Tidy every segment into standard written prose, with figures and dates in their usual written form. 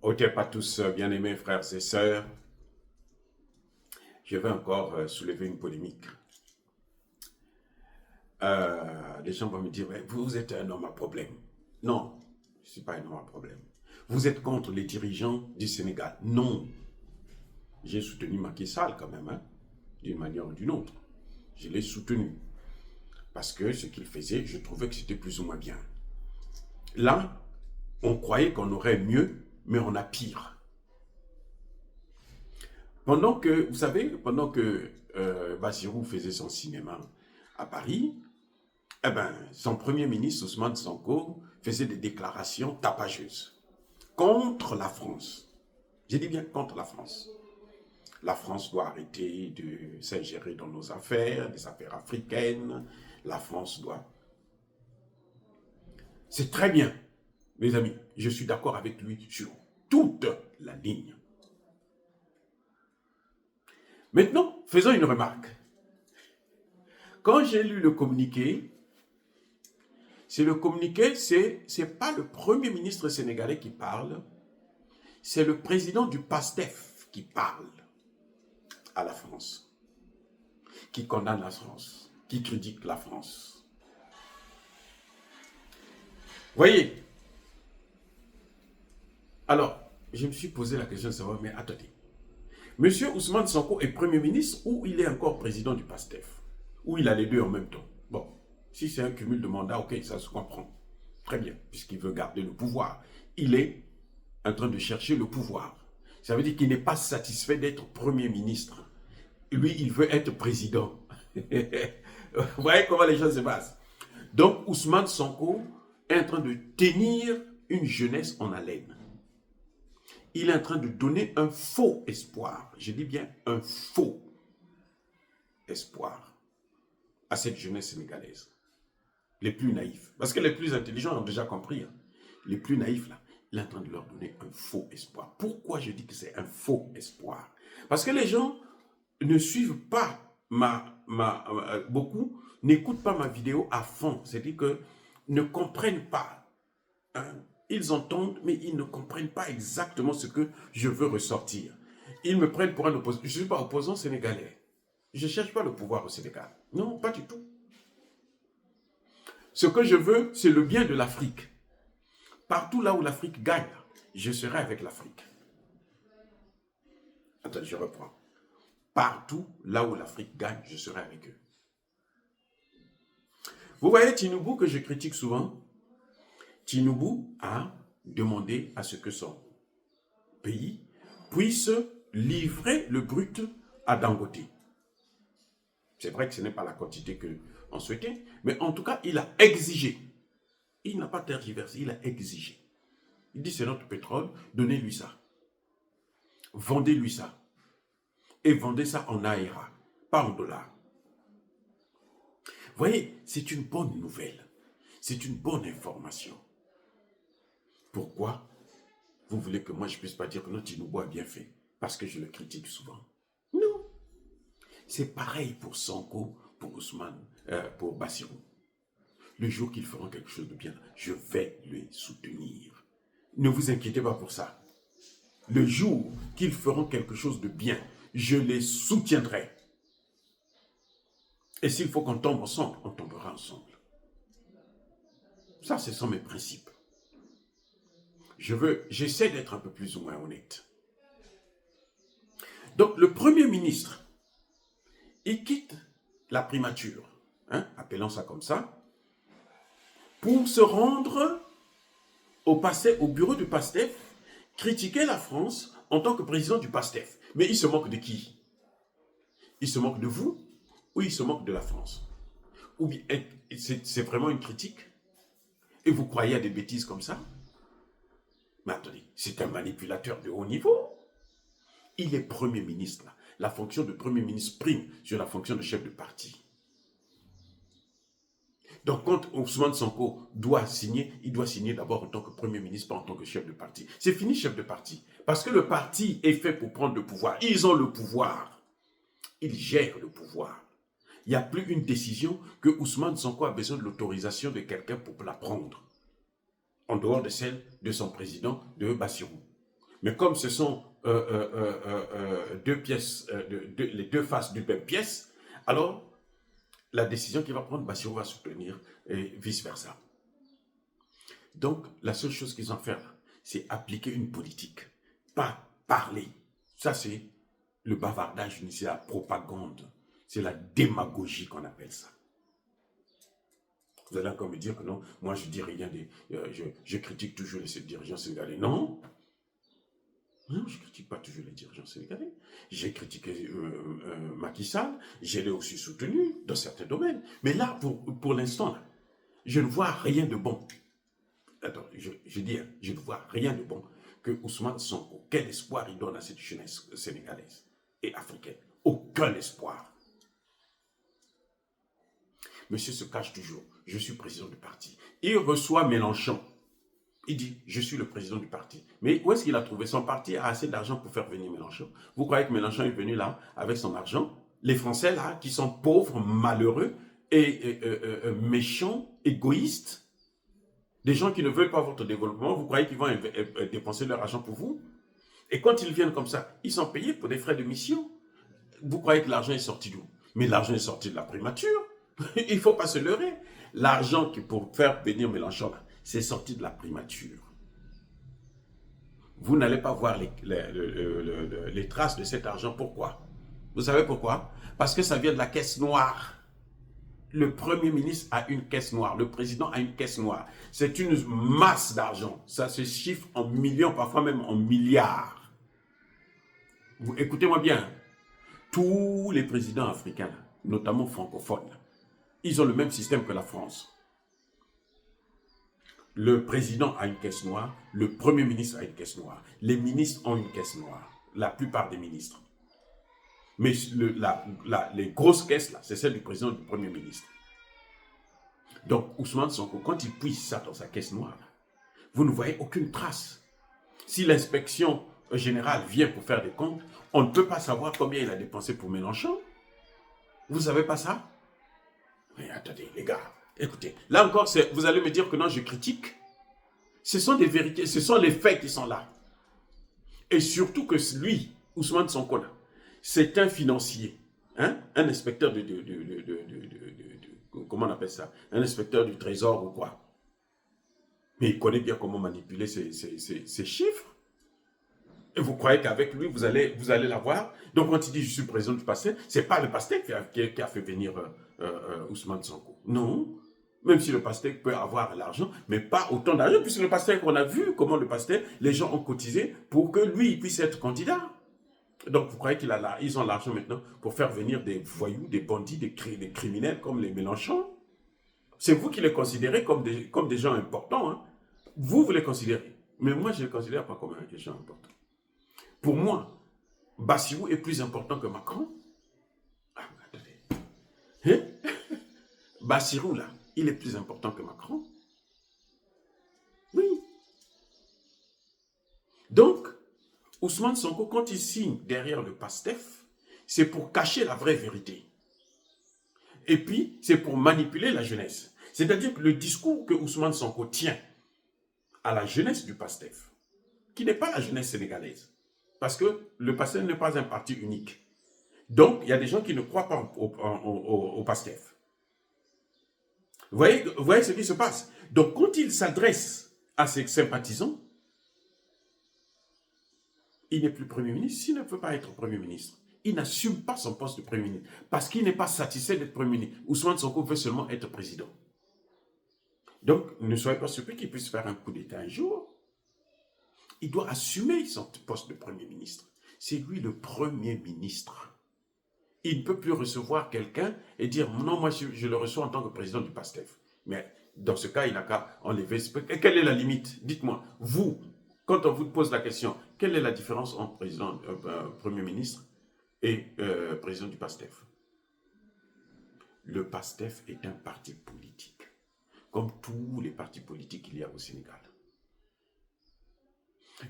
Ok, pas tous bien-aimés frères et sœurs, je vais encore soulever une polémique. Les gens vont me dire, mais vous êtes un homme à problème. Non, je ne suis pas un homme à problème. Vous êtes contre les dirigeants du Sénégal. Non, j'ai soutenu Macky Sall quand même, hein, d'une manière ou d'une autre. Je l'ai soutenu. Parce que ce qu'il faisait, je trouvais que c'était plus ou moins bien. Là, on croyait qu'on aurait mieux, mais on a pire. Pendant que, vous savez, pendant que Bassirou faisait son cinéma à Paris, eh ben, son premier ministre, Ousmane Sonko, faisait des déclarations tapageuses contre la France. J'ai dit bien contre la France. La France doit arrêter de s'ingérer dans nos affaires, des affaires africaines. La France doit... C'est très bien, mes amis. Je suis d'accord avec lui sur toute la ligne. Maintenant, faisons une remarque. Quand j'ai lu le communiqué, c'est pas le premier ministre sénégalais qui parle, c'est le président du PASTEF qui parle à la France, qui condamne la France, qui critique la France. Voyez, alors, je me suis posé la question de savoir, mais attendez, Monsieur Ousmane Sonko est Premier ministre ou il est encore président du PASTEF? Ou il a les deux en même temps? Bon, si c'est un cumul de mandats, ok, ça se comprend. Très bien, puisqu'il veut garder le pouvoir. Il est en train de chercher le pouvoir. Ça veut dire qu'il n'est pas satisfait d'être Premier ministre. Lui, il veut être président. Vous voyez comment les choses se passent. Donc, Ousmane Sonko est en train de tenir une jeunesse en haleine. Il est en train de donner un faux espoir. Je dis bien un faux espoir à cette jeunesse sénégalaise. Les plus naïfs. Parce que les plus intelligents ont déjà compris. Hein. Les plus naïfs, là, il est en train de leur donner un faux espoir. Pourquoi je dis que c'est un faux espoir? Parce que les gens ne suivent pas beaucoup n'écoutent pas ma vidéo à fond. C'est-à-dire que ne comprennent pas. Hein. Ils entendent, mais ils ne comprennent pas exactement ce que je veux ressortir. Ils me prennent pour un opposant. Je ne suis pas opposant sénégalais. Je ne cherche pas le pouvoir au Sénégal. Non, pas du tout. Ce que je veux, c'est le bien de l'Afrique. Partout là où l'Afrique gagne, je serai avec l'Afrique. Attends, je reprends. Partout là où l'Afrique gagne, je serai avec eux. Vous voyez Tinubu que je critique souvent? Tinubu a demandé à ce que son pays puisse livrer le brut à Dangote. C'est vrai que ce n'est pas la quantité qu'on souhaitait, mais en tout cas, il a exigé. Il n'a pas tergiversé, il a exigé. Il dit c'est notre pétrole, donnez-lui ça. Vendez-lui ça. Et vendez ça en naira, pas en dollars. Vous voyez, c'est une bonne nouvelle. C'est une bonne information. Pourquoi vous voulez que moi je ne puisse pas dire que notre Tinubu a bien fait? Parce que je le critique souvent. Non. C'est pareil pour Sonko, pour Ousmane, pour Bassirou. Le jour qu'ils feront quelque chose de bien, je vais les soutenir. Ne vous inquiétez pas pour ça. Le jour qu'ils feront quelque chose de bien, je les soutiendrai. Et s'il faut qu'on tombe ensemble, on tombera ensemble. Ça, ce sont mes principes. J'essaie d'être un peu plus ou moins honnête. Donc, le Premier ministre, il quitte la primature, hein, appelons ça comme ça, pour se rendre au bureau du PASTEF, critiquer la France en tant que président du PASTEF. Mais il se moque de qui? Il se moque de vous ou il se moque de la France? Ou bien c'est vraiment une critique? Et vous croyez à des bêtises comme ça? Mais attendez, c'est un manipulateur de haut niveau. Il est Premier ministre. Là. La fonction de Premier ministre prime sur la fonction de chef de parti. Donc, quand Ousmane Sonko doit signer, il doit signer d'abord en tant que Premier ministre, pas en tant que chef de parti. C'est fini, chef de parti. Parce que le parti est fait pour prendre le pouvoir. Ils ont le pouvoir. Ils gèrent le pouvoir. Il n'y a plus une décision que Ousmane Sonko a besoin de l'autorisation de quelqu'un pour la prendre. En dehors de celle de son président, de Bassirou. Mais comme ce sont deux pièces, les deux faces d'une même pièce, alors la décision qu'il va prendre, Bassirou va soutenir et vice-versa. Donc, la seule chose qu'ils ont à faire, c'est appliquer une politique, pas parler. Ça, c'est le bavardage, c'est la propagande, c'est la démagogie qu'on appelle ça. Vous allez encore me dire que non, moi je dis rien, je critique toujours les dirigeants sénégalais. Non, non, je ne critique pas toujours les dirigeants sénégalais. J'ai critiqué Macky Sall, je l'ai aussi soutenu dans certains domaines. Mais là, pour l'instant, je ne vois rien de bon. Attends, je dis, je ne vois rien de bon que Ousmane Sonko. Quel espoir il donne à cette jeunesse sénégalaise et africaine? Aucun espoir. Monsieur se cache toujours. Je suis président du parti. Il reçoit Mélenchon. Il dit, je suis le président du parti. Mais où est-ce qu'il a trouvé? Son parti a assez d'argent pour faire venir Mélenchon. Vous croyez que Mélenchon est venu là avec son argent? Les Français là, qui sont pauvres, malheureux et méchants, égoïstes, des gens qui ne veulent pas votre développement, vous croyez qu'ils vont dépenser leur argent pour vous? Et quand ils viennent comme ça, ils sont payés pour des frais de mission. Vous croyez que l'argent est sorti d'où? Mais l'argent est sorti de la primature. Il ne faut pas se leurrer. L'argent pour faire venir Mélenchon, c'est sorti de la primature. Vous n'allez pas voir les traces de cet argent. Pourquoi? Vous savez pourquoi? Parce que ça vient de la caisse noire. Le Premier ministre a une caisse noire. Le président a une caisse noire. C'est une masse d'argent. Ça se chiffre en millions, parfois même en milliards. Écoutez-moi bien. Tous les présidents africains, notamment francophones, ils ont le même système que la France. Le président a une caisse noire, le Premier ministre a une caisse noire, les ministres ont une caisse noire, la plupart des ministres. Mais les grosses caisses, là, c'est celle du président et du Premier ministre. Donc, Ousmane Sonko, quand il puise ça dans sa caisse noire, vous ne voyez aucune trace. Si l'inspection générale vient pour faire des comptes, on ne peut pas savoir combien il a dépensé pour Mélenchon. Vous ne savez pas ça? Mais attendez, les gars, écoutez. Là encore, vous allez me dire que non, je critique. Ce sont des vérités, ce sont les faits qui sont là. Et surtout que lui, Ousmane Sonko, c'est un financier, hein? Un inspecteur comment on appelle ça? Un inspecteur du trésor ou quoi? Mais il connaît bien comment manipuler ces chiffres. Et vous croyez qu'avec lui, vous allez l'avoir? Donc quand il dit je suis président du PASTEF, ce n'est pas le PASTEF qui a fait venir Ousmane Sonko. Non. Même si le PASTEF peut avoir l'argent, mais pas autant d'argent, puisque le PASTEF, on a vu comment le PASTEF, les gens ont cotisé pour que lui il puisse être candidat. Donc vous croyez qu'ils ont l'argent maintenant pour faire venir des voyous, des bandits, des criminels comme les Mélenchon? C'est vous qui les considérez comme des gens importants. Hein? Vous les considérez. Mais moi, je ne les considère pas comme des gens importants. Pour moi, Bassirou est plus important que Macron. Ah, attendez. Hein? Bassirou, là, il est plus important que Macron. Oui. Donc, Ousmane Sonko, quand il signe derrière le PASTEF, c'est pour cacher la vraie vérité. Et puis, c'est pour manipuler la jeunesse. C'est-à-dire que le discours que Ousmane Sonko tient à la jeunesse du PASTEF, qui n'est pas la jeunesse sénégalaise, parce que le PASTEF n'est pas un parti unique. Donc, il y a des gens qui ne croient pas au PASTEF. Vous voyez ce qui se passe? Donc, quand il s'adresse à ses sympathisants, il n'est plus Premier ministre. S'il ne peut pas être Premier ministre, il n'assume pas son poste de Premier ministre parce qu'il n'est pas satisfait d'être Premier ministre. Ousmane Sonko veut seulement être président. Donc, ne soyez pas surpris qu'il puisse faire un coup d'État un jour. Il doit assumer son poste de Premier ministre. C'est lui le Premier ministre. Il ne peut plus recevoir quelqu'un et dire « Non, moi, je le reçois en tant que président du PASTEF. » Mais dans ce cas, il n'a qu'à enlever... Quelle est la limite? Dites-moi, vous, quand on vous pose la question, quelle est la différence entre Premier ministre et président du PASTEF? Le PASTEF est un parti politique, comme tous les partis politiques qu'il y a au Sénégal.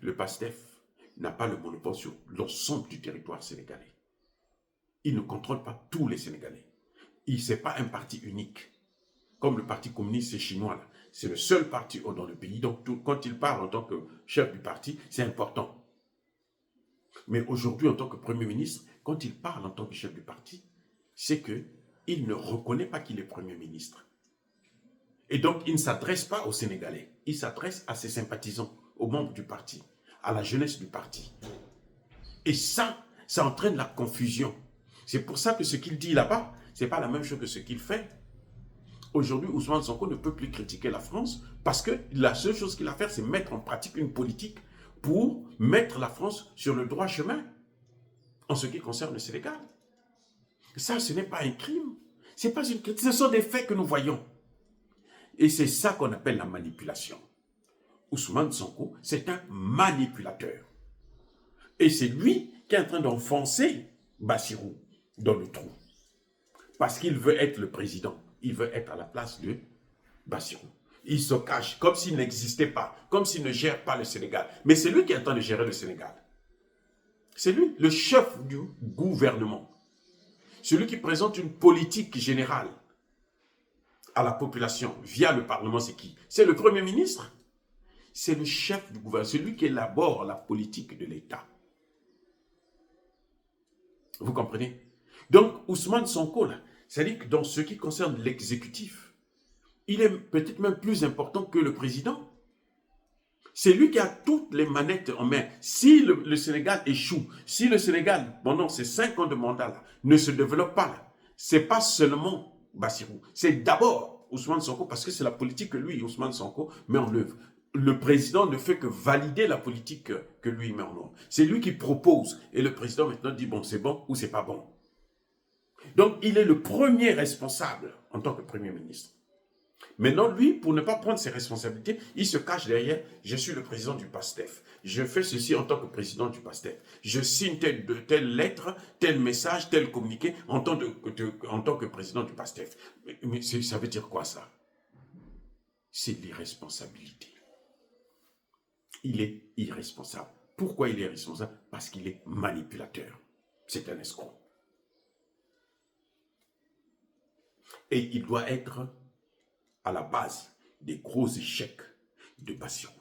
Le PASTEF n'a pas le monopole sur l'ensemble du territoire sénégalais. Il ne contrôle pas tous les Sénégalais. Ce n'est pas un parti unique. Comme le parti communiste chinois, c'est le seul parti dans le pays. Donc, quand il parle en tant que chef du parti, c'est important. Mais aujourd'hui, en tant que Premier ministre, quand il parle en tant que chef du parti, c'est qu'il ne reconnaît pas qu'il est Premier ministre. Et donc, il ne s'adresse pas aux Sénégalais. Il s'adresse à ses sympathisants, aux membres du parti, à la jeunesse du parti. Et ça entraîne la confusion. C'est pour ça que ce qu'il dit là-bas, ce n'est pas la même chose que ce qu'il fait. Aujourd'hui, Ousmane Sonko ne peut plus critiquer la France parce que la seule chose qu'il a à faire, c'est mettre en pratique une politique pour mettre la France sur le droit chemin en ce qui concerne le Sénégal. Ça, ce n'est pas un crime. C'est pas une critique. Ce sont des faits que nous voyons. Et c'est ça qu'on appelle la manipulation. Ousmane Sonko, c'est un manipulateur. Et c'est lui qui est en train d'enfoncer Bassirou dans le trou. Parce qu'il veut être le président. Il veut être à la place de Bassirou. Il se cache comme s'il n'existait pas, comme s'il ne gère pas le Sénégal. Mais c'est lui qui est en train de gérer le Sénégal. C'est lui, le chef du gouvernement. Celui qui présente une politique générale à la population via le Parlement, c'est qui? C'est le Premier ministre. C'est le chef du gouvernement, celui qui élabore la politique de l'État. Vous comprenez? Donc, Ousmane Sonko, là, c'est-à-dire que dans ce qui concerne l'exécutif, il est peut-être même plus important que le président. C'est lui qui a toutes les manettes en main. Si le Sénégal échoue, si le Sénégal, pendant ces 5 ans de mandat, là, ne se développe pas, ce n'est pas seulement Bassirou, c'est d'abord Ousmane Sonko, parce que c'est la politique que lui, Ousmane Sonko, met en œuvre. Le président ne fait que valider la politique que lui met en œuvre. C'est lui qui propose, et le président maintenant dit, bon, c'est bon ou c'est pas bon. Donc, il est le premier responsable en tant que Premier ministre. Maintenant, lui, pour ne pas prendre ses responsabilités, il se cache derrière « Je suis le président du PASTEF. Je fais ceci en tant que président du PASTEF. Je signe telle lettre, tel message, tel communiqué en tant que président du PASTEF. » Mais ça veut dire quoi ça? C'est l'irresponsabilité. Il est irresponsable. Pourquoi il est irresponsable? Parce qu'il est manipulateur. C'est un escroc. Et il doit être à la base des gros échecs de Bassirou.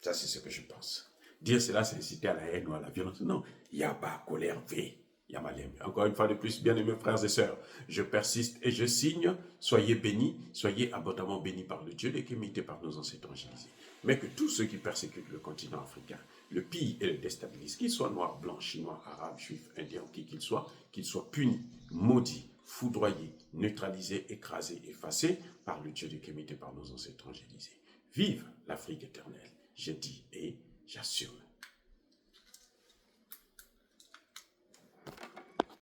Ça, c'est ce que je pense. Dire cela, c'est inciter à la haine ou à la violence. Non, Yaba, colère, V. Yamalem. Encore une fois de plus, bien-aimés frères et sœurs, je persiste et je signe. Soyez bénis, soyez abondamment bénis par le Dieu des Kémités, par nos ancêtres évangélisés. Mais que tous ceux qui persécutent le continent africain, le pillent et le déstabilisent, qu'ils soient noirs, blancs, chinois, arabes, juifs, indiens, qui qu'ils soient punis, maudits, foudroyés, neutralisés, écrasés, effacés par le Dieu des Kémités, par nos ancêtres évangélisés. Vive l'Afrique éternelle, je dis et